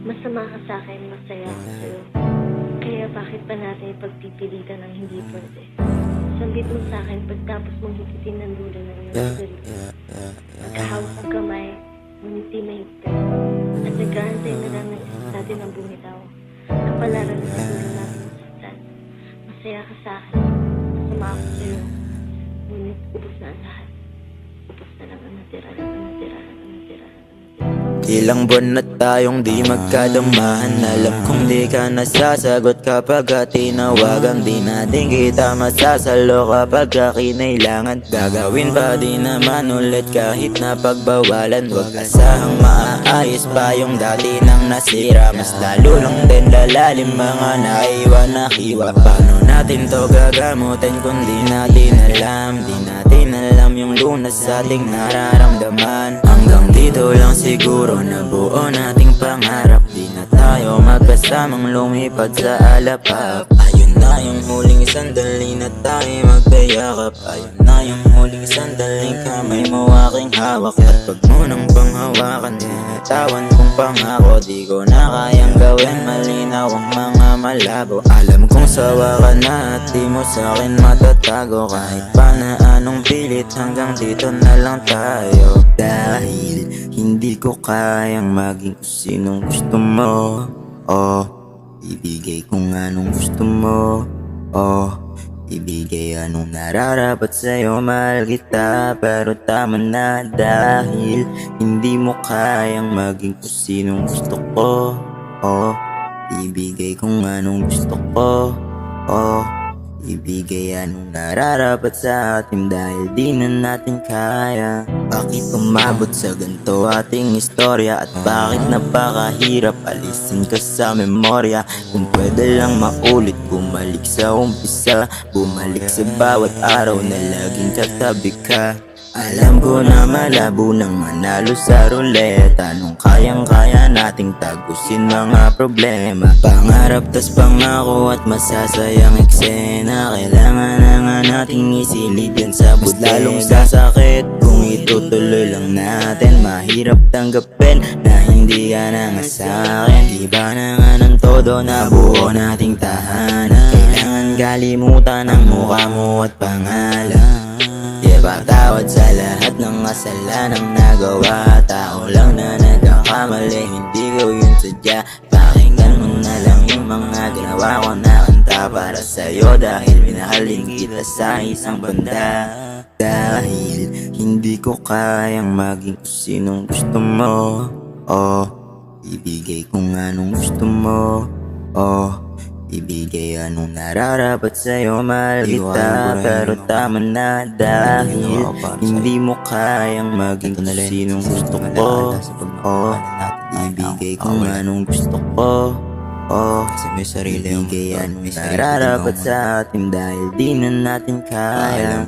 Masama ka sa'kin, masaya ako sa'yo. Kaya bakit pa natin ipagpipilitan ng hindi pwede? Sambit mo sa'kin pagtapos mong higitin ng dulo ng iyong sigarilyo. Magkahawak ang kamay, ngunit di mahigpit. At nag-aantay na lang ng isa't natin ang bumitaw. Kapalaran na sa dulo natin masaktan. Masaya ka sa'kin, masama ako sa'yo. Ngunit ubos na ang lahat. Ubos na lang ang natira, lang ang natira, lang ang natira, lang ang natira. Ilang buwan na tayong di magkadamahan. Alam kong di ka nasasagot kapag tinawagan. Di natin kita masasalo kapag kinailangan. Gagawin pa di naman ulit kahit na pagbawalan. Huwag asahang maaayos pa yung dati nang nasira. Mas lalo lang din lalalim mga naiwan na hiwa. Paano natin to gagamutin kung di natin alam? Di natin alam yung lunas sa ating nararamdaman. Hanggang dito lang siguro nabuo nating pangarap. Di na tayo magkasamang lumipad sa alapap. Ayun na yung huling sandali na tayo magkayakap. Ayun na yung huling sandaling kamay mo aking hawak. At pag mo nang panghawakan, tawan kong pangako. Di ko na kayang gawin, malinaw ang mga malabo. Alam kong sawa ka na at di mo sa'kin matatago. Kahit pa na anong pilit, hanggang dito na lang tayo. Dahil hindi ko kayang maging kung sinong gusto mo. Oh, ibigay kung anong gusto mo. Oh, ibigay anong nararapat sa'yo. Mahal kita pero tama na. Dahil hindi mo kayang maging kung sinong gusto ko. Oh, ibigay kung anong gusto ko. Oh, ibigay anong nararapat sa atin dahil di na natin kaya. Bakit umabot sa ganito ating istorya? At bakit napakahirap alisin ka sa memorya? Kung pwede lang maulit, bumalik sa umpisa. Bumalik sa bawat araw na laging katabi ka. Alam ko na malabo nang manalo sa ruleta. Nung kayang-kaya nating tagusin mga problema. Pangarap tas pangako at masasayang eksena. Kailangan na nga nating isilid yan sa budena. Mas lalong sasakit kung itutuloy lang natin. Mahirap tanggapin na hindi ka na nga sa'kin. Di ba na nga ng todo na buo nating tahanan? Kailangan kalimutan ang mukha mo at pangalan. Patawad sa lahat ng kasalanang nagawa. Tao lang na nagkakamali, hindi ko yun sadya. Pakinggan mo na lang yung mga ginawa ko na kanta para sa'yo. Dahil minahalin kita sa isang banda. Dahil hindi ko kayang maging kung sinong gusto mo. Oh, ibigay kung anong gusto mo. Oh, ibigay anong nararapat sa'yo. Mahal kita pero tama na. Dahil hindi mo kayang maging kung sinong gusto ko. Oh, ibigay kung anong gusto ko. Oh, ibigay anong nararapat sa atin dahil di na natin kaya.